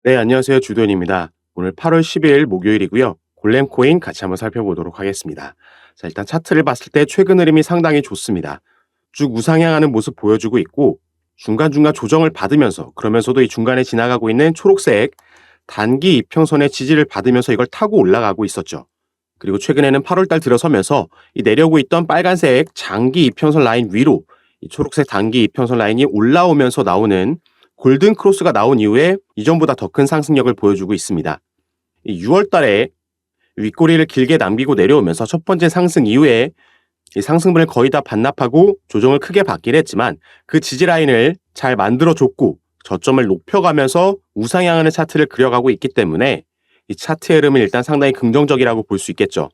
네, 안녕하세요. 주도현입니다. 오늘 8월 10일 목요일이고요. 골렘코인 같이 한번 살펴보도록 하겠습니다. 자, 일단 차트를 봤을 때 최근 흐름이 상당히 좋습니다. 쭉 우상향하는 모습 보여주고 있고 중간중간 조정을 받으면서 그러면서도 이 중간에 지나가고 있는 초록색 단기 이평선의 지지를 받으면서 이걸 타고 올라가고 있었죠. 그리고 최근에는 8월달 들어서면서 이 내려오고 있던 빨간색 장기 이평선 라인 위로 이 초록색 단기 이평선 라인이 올라오면서 나오는 골든 크로스가 나온 이후에 이전보다 더 큰 상승력을 보여주고 있습니다. 6월 달에 윗꼬리를 길게 남기고 내려오면서 첫 번째 상승 이후에 이 상승분을 거의 다 반납하고 조정을 크게 받긴 했지만 그 지지 라인을 잘 만들어줬고 저점을 높여가면서 우상향하는 차트를 그려가고 있기 때문에 이 차트의 흐름은 일단 상당히 긍정적이라고 볼 수 있겠죠.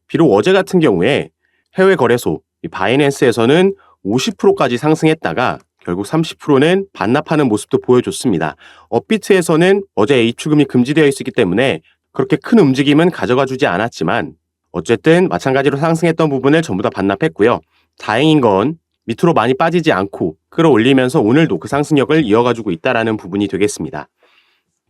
비록 어제 같은 경우에 해외 거래소 이 바이낸스에서는 50%까지 상승했다가 결국 30%는 반납하는 모습도 보여줬습니다. 업비트에서는 어제 입출금이 금지되어 있었기 때문에 그렇게 큰 움직임은 가져가 주지 않았지만 어쨌든 마찬가지로 상승했던 부분을 전부 다 반납했고요. 다행인 건 밑으로 많이 빠지지 않고 끌어올리면서 오늘도 그 상승력을 이어가지고 있다는 부분이 되겠습니다.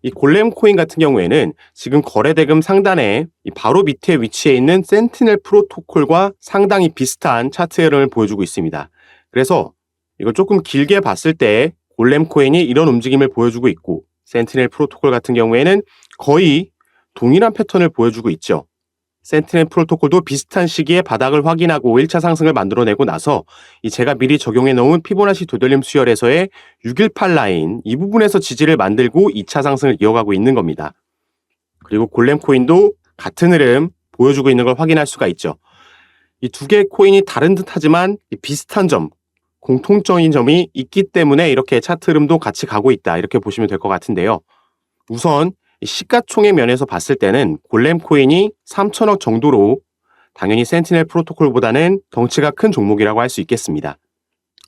이 골렘 코인 같은 경우에는 지금 거래대금 상단에 바로 밑에 위치해 있는 센티넬 프로토콜과 상당히 비슷한 차트 흐름을 보여주고 있습니다. 그래서 이걸 조금 길게 봤을 때 골렘 코인이 이런 움직임을 보여주고 있고 센티넬 프로토콜 같은 경우에는 거의 동일한 패턴을 보여주고 있죠. 센티넬 프로토콜도 비슷한 시기에 바닥을 확인하고 1차 상승을 만들어내고 나서 제가 미리 적용해 놓은 피보나치 되돌림 수열에서의 618 라인 이 부분에서 지지를 만들고 2차 상승을 이어가고 있는 겁니다. 그리고 골렘 코인도 같은 흐름 보여주고 있는 걸 확인할 수가 있죠. 이 두 개의 코인이 다른 듯하지만 비슷한 점, 공통적인 점이 있기 때문에 이렇게 차트 흐름도 같이 가고 있다 이렇게 보시면 될 것 같은데요. 우선 시가총액 면에서 봤을 때는 골렘 코인이 3천억 정도로 당연히 센티넬 프로토콜보다는 덩치가 큰 종목이라고 할 수 있겠습니다.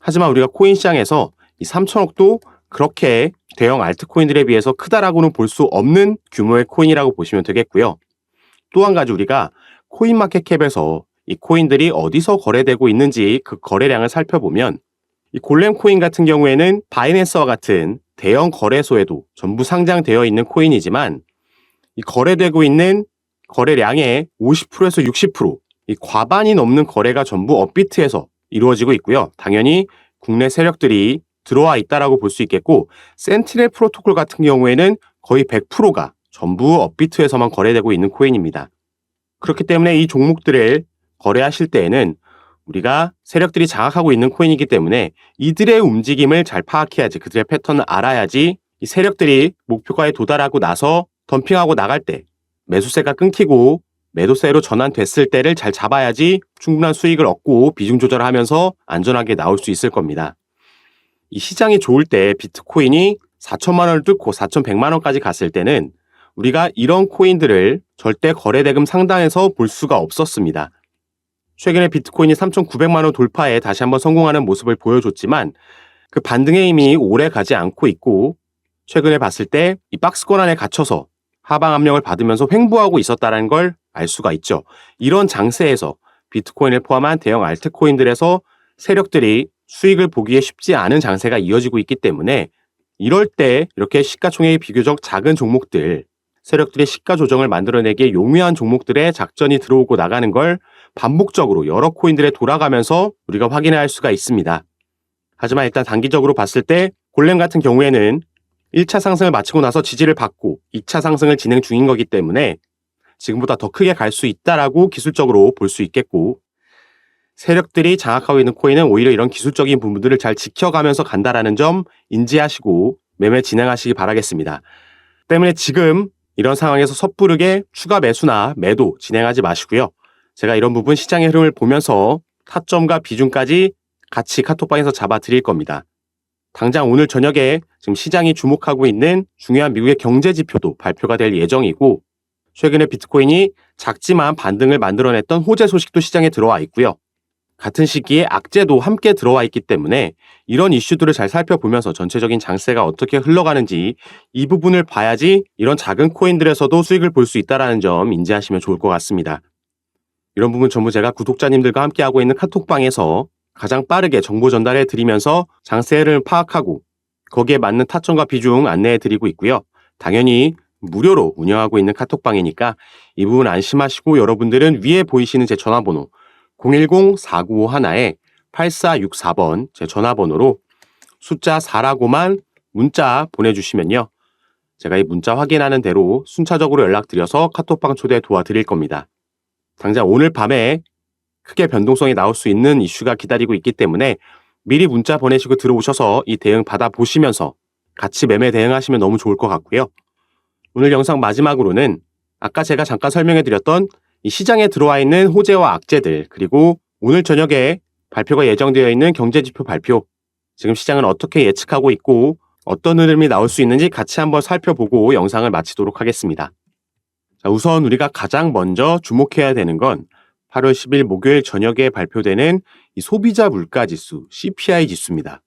하지만 우리가 코인 시장에서 이 3천억도 그렇게 대형 알트코인들에 비해서 크다라고는 볼 수 없는 규모의 코인이라고 보시면 되겠고요. 또 한 가지 우리가 코인마켓캡에서 이 코인들이 어디서 거래되고 있는지 그 거래량을 살펴보면 이 골렘 코인 같은 경우에는 바이낸스와 같은 대형 거래소에도 전부 상장되어 있는 코인이지만 이 거래되고 있는 거래량의 50%에서 60%, 이 과반이 넘는 거래가 전부 업비트에서 이루어지고 있고요. 당연히 국내 세력들이 들어와 있다라고 볼 수 있겠고 센티넬 프로토콜 같은 경우에는 거의 100%가 전부 업비트에서만 거래되고 있는 코인입니다. 그렇기 때문에 이 종목들을 거래하실 때에는 우리가 세력들이 장악하고 있는 코인이기 때문에 이들의 움직임을 잘 파악해야지, 그들의 패턴을 알아야지 이 세력들이 목표가에 도달하고 나서 덤핑하고 나갈 때 매수세가 끊기고 매도세로 전환됐을 때를 잘 잡아야지 충분한 수익을 얻고 비중 조절을 하면서 안전하게 나올 수 있을 겁니다. 이 시장이 좋을 때 비트코인이 4천만 원을 뚫고 4,100만 원까지 갔을 때는 우리가 이런 코인들을 절대 거래대금 상단에서 볼 수가 없었습니다. 최근에 비트코인이 3,900만 원 돌파에 다시 한번 성공하는 모습을 보여줬지만 그 반등의 힘이 오래 가지 않고 있고 최근에 봤을 때 이 박스권 안에 갇혀서 하방 압력을 받으면서 횡보하고 있었다는 걸 알 수가 있죠. 이런 장세에서 비트코인을 포함한 대형 알트코인들에서 세력들이 수익을 보기에 쉽지 않은 장세가 이어지고 있기 때문에 이럴 때 이렇게 시가총액이 비교적 작은 종목들, 세력들의 시가 조정을 만들어내기에 용이한 종목들의 작전이 들어오고 나가는 걸 반복적으로 여러 코인들에 돌아가면서 우리가 확인할 수가 있습니다. 하지만 일단 단기적으로 봤을 때 골렘 같은 경우에는 1차 상승을 마치고 나서 지지를 받고 2차 상승을 진행 중인 거기 때문에 지금보다 더 크게 갈 수 있다라고 기술적으로 볼 수 있겠고 세력들이 장악하고 있는 코인은 오히려 이런 기술적인 부분들을 잘 지켜가면서 간다라는 점 인지하시고 매매 진행하시기 바라겠습니다. 때문에 지금 이런 상황에서 섣부르게 추가 매수나 매도 진행하지 마시고요. 제가 이런 부분 시장의 흐름을 보면서 타점과 비중까지 같이 카톡방에서 잡아 드릴 겁니다. 당장 오늘 저녁에 지금 시장이 주목하고 있는 중요한 미국의 경제 지표도 발표가 될 예정이고 최근에 비트코인이 작지만 반등을 만들어냈던 호재 소식도 시장에 들어와 있고요. 같은 시기에 악재도 함께 들어와 있기 때문에 이런 이슈들을 잘 살펴보면서 전체적인 장세가 어떻게 흘러가는지 이 부분을 봐야지 이런 작은 코인들에서도 수익을 볼 수 있다는 점 인지하시면 좋을 것 같습니다. 이런 부분 전부 제가 구독자님들과 함께하고 있는 카톡방에서 가장 빠르게 정보 전달해 드리면서 장세를 파악하고 거기에 맞는 타점과 비중 안내해 드리고 있고요. 당연히 무료로 운영하고 있는 카톡방이니까 이 부분 안심하시고 여러분들은 위에 보이시는 제 전화번호 010-4951-8464번 제 전화번호로 숫자 4라고만 문자 보내주시면요. 제가 이 문자 확인하는 대로 순차적으로 연락드려서 카톡방 초대 도와드릴 겁니다. 당장 오늘 밤에 크게 변동성이 나올 수 있는 이슈가 기다리고 있기 때문에 미리 문자 보내시고 들어오셔서 이 대응 받아보시면서 같이 매매 대응하시면 너무 좋을 것 같고요. 오늘 영상 마지막으로는 아까 제가 잠깐 설명해드렸던 이 시장에 들어와 있는 호재와 악재들 그리고 오늘 저녁에 발표가 예정되어 있는 경제지표 발표 지금 시장은 어떻게 예측하고 있고 어떤 흐름이 나올 수 있는지 같이 한번 살펴보고 영상을 마치도록 하겠습니다. 자, 우선 우리가 가장 먼저 주목해야 되는 건 8월 10일 목요일 저녁에 발표되는 이 소비자 물가지수 CPI 지수입니다.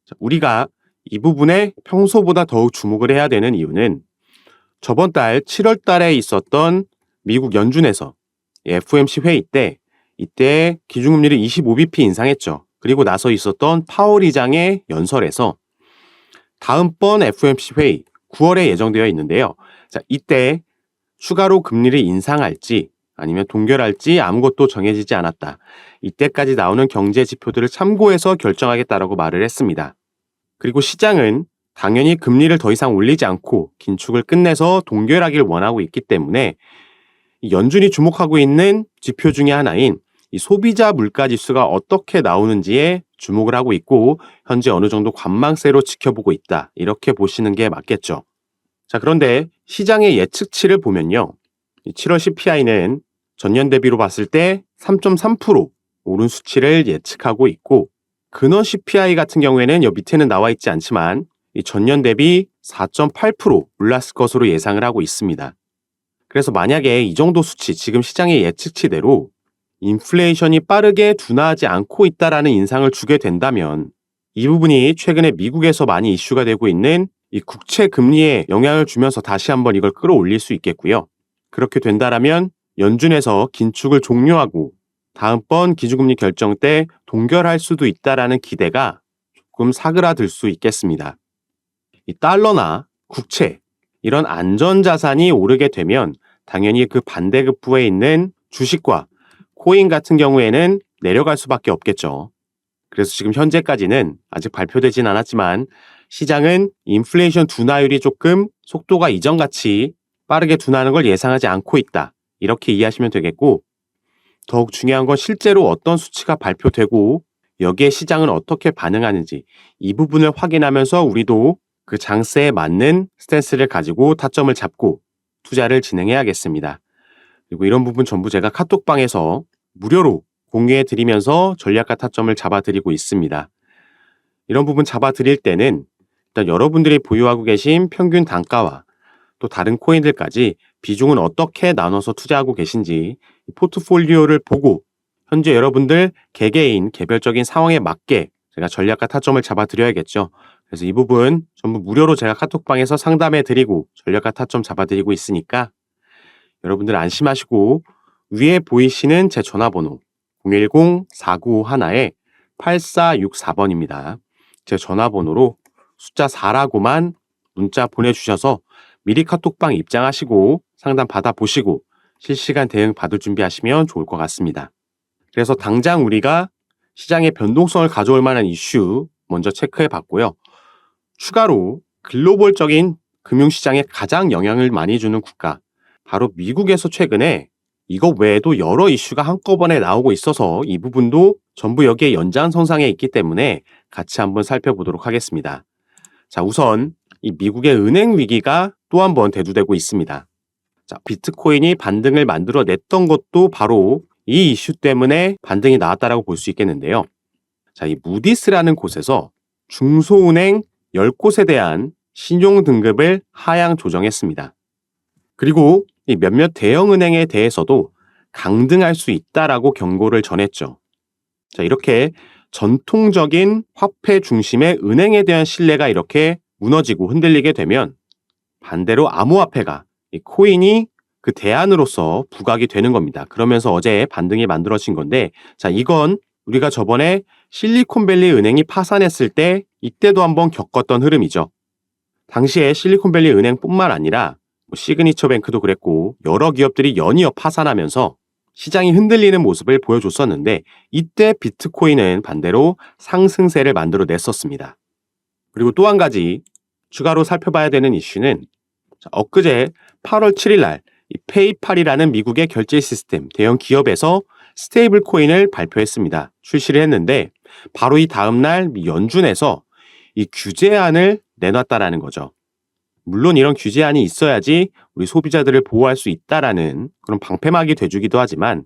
자, 우리가 이 부분에 평소보다 더욱 주목을 해야 되는 이유는 저번 달 7월 달에 있었던 미국 연준에서 FOMC 회의 때 이때 기준금리를 25bp 인상했죠. 그리고 나서 있었던 파월 의장의 연설에서 다음번 FOMC 회의 9월에 예정되어 있는데요. 자, 이때 추가로 금리를 인상할지 아니면 동결할지 아무것도 정해지지 않았다. 이때까지 나오는 경제 지표들을 참고해서 결정하겠다라고 말을 했습니다. 그리고 시장은 당연히 금리를 더 이상 올리지 않고 긴축을 끝내서 동결하길 원하고 있기 때문에 연준이 주목하고 있는 지표 중에 하나인 이 소비자 물가지수가 어떻게 나오는지에 주목을 하고 있고 현재 어느 정도 관망세로 지켜보고 있다. 이렇게 보시는 게 맞겠죠. 자, 그런데 시장의 예측치를 보면요. 7월 CPI는 전년 대비로 봤을 때 3.3% 오른 수치를 예측하고 있고 근원 CPI 같은 경우에는 여기 밑에는 나와 있지 않지만 이 전년 대비 4.8% 올랐을 것으로 예상을 하고 있습니다. 그래서 만약에 이 정도 수치, 지금 시장의 예측치대로 인플레이션이 빠르게 둔화하지 않고 있다라는 인상을 주게 된다면 이 부분이 최근에 미국에서 많이 이슈가 되고 있는 이 국채 금리에 영향을 주면서 다시 한번 이걸 끌어올릴 수 있겠고요. 그렇게 된다라면 연준에서 긴축을 종료하고 다음번 기준금리 결정 때 동결할 수도 있다라는 기대가 조금 사그라들 수 있겠습니다. 이 달러나 국채 이런 안전자산이 오르게 되면 당연히 그 반대급부에 있는 주식과 코인 같은 경우에는 내려갈 수밖에 없겠죠. 그래서 지금 현재까지는 아직 발표되진 않았지만 시장은 인플레이션 둔화율이 조금 속도가 이전같이 빠르게 둔화하는 걸 예상하지 않고 있다. 이렇게 이해하시면 되겠고 더욱 중요한 건 실제로 어떤 수치가 발표되고 여기에 시장은 어떻게 반응하는지 이 부분을 확인하면서 우리도 그 장세에 맞는 스탠스를 가지고 타점을 잡고 투자를 진행해야겠습니다. 그리고 이런 부분 전부 제가 카톡방에서 무료로 공유해 드리면서 전략과 타점을 잡아드리고 있습니다. 이런 부분 잡아드릴 때는 일단 여러분들이 보유하고 계신 평균 단가와 또 다른 코인들까지 비중은 어떻게 나눠서 투자하고 계신지 포트폴리오를 보고 현재 여러분들 개개인 개별적인 상황에 맞게 제가 전략과 타점을 잡아드려야겠죠. 그래서 이 부분 전부 무료로 제가 카톡방에서 상담해 드리고 전략과 타점 잡아드리고 있으니까 여러분들 안심하시고 위에 보이시는 제 전화번호 010-4951-8464번입니다. 제 전화번호로 숫자 4라고만 문자 보내주셔서 미리 카톡방 입장하시고 상담 받아보시고 실시간 대응 받을 준비하시면 좋을 것 같습니다. 그래서 당장 우리가 시장의 변동성을 가져올 만한 이슈 먼저 체크해 봤고요. 추가로 글로벌적인 금융시장에 가장 영향을 많이 주는 국가, 바로 미국에서 최근에 이거 외에도 여러 이슈가 한꺼번에 나오고 있어서 이 부분도 전부 여기에 연장선상에 있기 때문에 같이 한번 살펴보도록 하겠습니다. 자, 우선 이 미국의 은행 위기가 또 한 번 대두되고 있습니다. 자, 비트코인이 반등을 만들어냈던 것도 바로 이 이슈 때문에 반등이 나왔다라고 볼 수 있겠는데요. 자, 이 무디스라는 곳에서 중소은행 10곳에 대한 신용 등급을 하향 조정했습니다. 그리고 이 몇몇 대형은행에 대해서도 강등할 수 있다라고 경고를 전했죠. 자, 이렇게 전통적인 화폐 중심의 은행에 대한 신뢰가 이렇게 무너지고 흔들리게 되면 반대로 암호화폐가 이 코인이 그 대안으로서 부각이 되는 겁니다. 그러면서 어제 반등이 만들어진 건데, 자, 이건 우리가 저번에 실리콘밸리 은행이 파산했을 때 이때도 한번 겪었던 흐름이죠. 당시에 실리콘밸리 은행뿐만 아니라 시그니처뱅크도 그랬고 여러 기업들이 연이어 파산하면서 시장이 흔들리는 모습을 보여줬었는데 이때 비트코인은 반대로 상승세를 만들어냈었습니다. 그리고 또 한 가지 추가로 살펴봐야 되는 이슈는 엊그제 8월 7일 날 페이팔이라는 미국의 결제 시스템 대형 기업에서 스테이블 코인을 발표했습니다. 출시를 했는데 바로 이 다음 날 연준에서 이 규제안을 내놨다라는 거죠. 물론 이런 규제안이 있어야지 우리 소비자들을 보호할 수 있다라는 그런 방패막이 돼주기도 하지만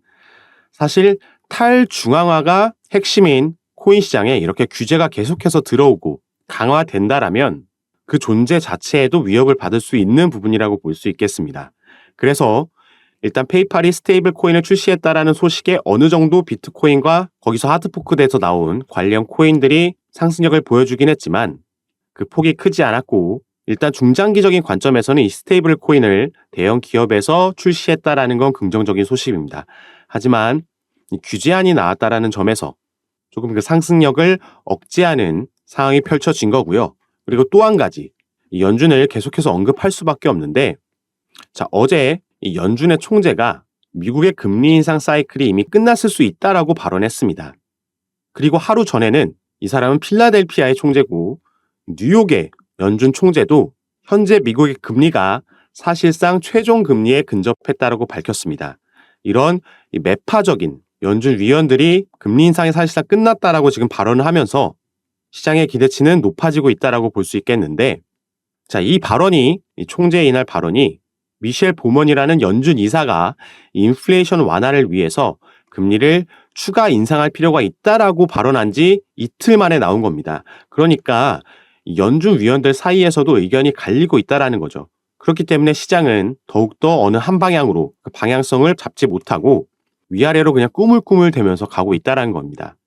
사실 탈중앙화가 핵심인 코인 시장에 이렇게 규제가 계속해서 들어오고 강화된다라면 그 존재 자체에도 위협을 받을 수 있는 부분이라고 볼 수 있겠습니다. 그래서 일단 페이팔이 스테이블 코인을 출시했다라는 소식에 어느 정도 비트코인과 거기서 하드포크돼서 나온 관련 코인들이 상승력을 보여주긴 했지만 그 폭이 크지 않았고 일단 중장기적인 관점에서는 이 스테이블 코인을 대형 기업에서 출시했다라는 건 긍정적인 소식입니다. 하지만 이 규제안이 나왔다라는 점에서 조금 그 상승력을 억제하는 상황이 펼쳐진 거고요. 그리고 또 한 가지 이 연준을 계속해서 언급할 수밖에 없는데 어제 이 연준의 총재가 미국의 금리 인상 사이클이 이미 끝났을 수 있다라고 발언했습니다. 그리고 하루 전에는 이 사람은 필라델피아의 총재고 뉴욕의 연준 총재도 현재 미국의 금리가 사실상 최종 금리에 근접했다라고 밝혔습니다. 이런 매파적인 연준 위원들이 금리 인상이 사실상 끝났다라고 지금 발언을 하면서 시장의 기대치는 높아지고 있다라고 볼 수 있겠는데 이 발언이 이 총재의 이날 발언이 미셸 보먼이라는 연준 이사가 인플레이션 완화를 위해서 금리를 추가 인상할 필요가 있다라고 발언한 지 이틀 만에 나온 겁니다. 그러니까 연준 위원들 사이에서도 의견이 갈리고 있다라는 거죠. 그렇기 때문에 시장은 더욱더 어느 한 방향으로 그 방향성을 잡지 못하고 위아래로 그냥 꾸물꾸물대면서 가고 있다라는 겁니다.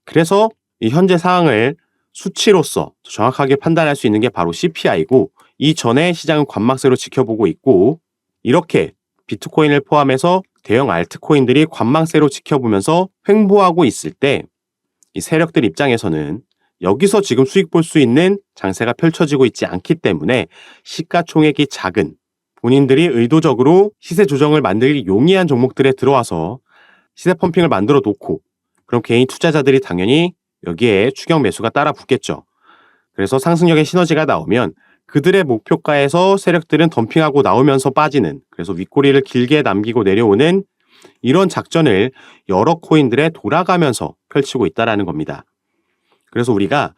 그래서 이 현재 상황을 수치로서 정확하게 판단할 수 있는 게 바로 CPI고 이전에 시장은 관망세로 지켜보고 있고 이렇게 비트코인을 포함해서 대형 알트코인들이 관망세로 지켜보면서 횡보하고 있을 때 이 세력들 입장에서는 여기서 지금 수익 볼 수 있는 장세가 펼쳐지고 있지 않기 때문에 시가총액이 작은 본인들이 의도적으로 시세 조정을 만들기 용이한 종목들에 들어와서 시세 펌핑을 만들어 놓고 그럼 개인 투자자들이 당연히 여기에 추격 매수가 따라 붙겠죠. 그래서 상승력의 시너지가 나오면 그들의 목표가에서 세력들은 덤핑하고 나오면서 빠지는 그래서 윗꼬리를 길게 남기고 내려오는 이런 작전을 여러 코인들에 돌아가면서 펼치고 있다는 겁니다. 그래서 우리가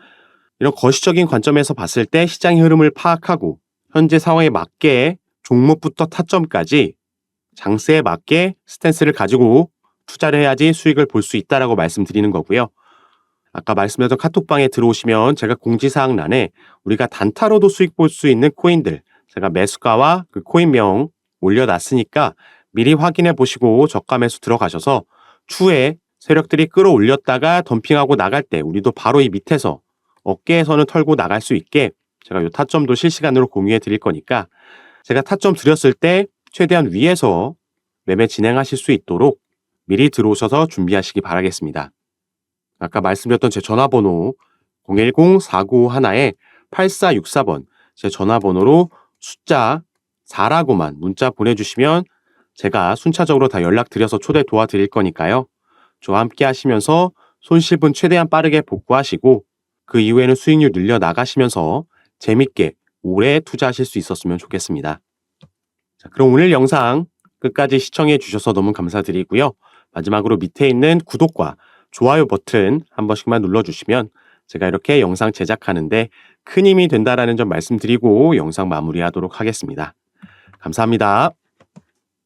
이런 거시적인 관점에서 봤을 때 시장의 흐름을 파악하고 현재 상황에 맞게 종목부터 타점까지 장세에 맞게 스탠스를 가지고 투자를 해야지 수익을 볼 수 있다라고 말씀드리는 거고요. 아까 말씀드렸던 카톡방에 들어오시면 제가 공지사항란에 우리가 단타로도 수익 볼 수 있는 코인들 제가 매수가와 그 코인명 올려놨으니까 미리 확인해 보시고 저가 매수 들어가셔서 추후에 세력들이 끌어올렸다가 덤핑하고 나갈 때 우리도 바로 이 밑에서 어깨에서는 털고 나갈 수 있게 제가 이 타점도 실시간으로 공유해 드릴 거니까 제가 타점 드렸을 때 최대한 위에서 매매 진행하실 수 있도록 미리 들어오셔서 준비하시기 바라겠습니다. 아까 말씀드렸던 제 전화번호 010-4951-8464번 제 전화번호로 숫자 4라고만 문자 보내주시면 제가 순차적으로 다 연락드려서 초대 도와드릴 거니까요. 저와 함께 하시면서 손실분 최대한 빠르게 복구하시고 그 이후에는 수익률 늘려나가시면서 재밌게 오래 투자하실 수 있었으면 좋겠습니다. 자, 그럼 오늘 영상 끝까지 시청해 주셔서 너무 감사드리고요. 마지막으로 밑에 있는 구독과 좋아요 버튼 한 번씩만 눌러주시면 제가 이렇게 영상 제작하는데 큰 힘이 된다라는 점 말씀드리고 영상 마무리하도록 하겠습니다. 감사합니다.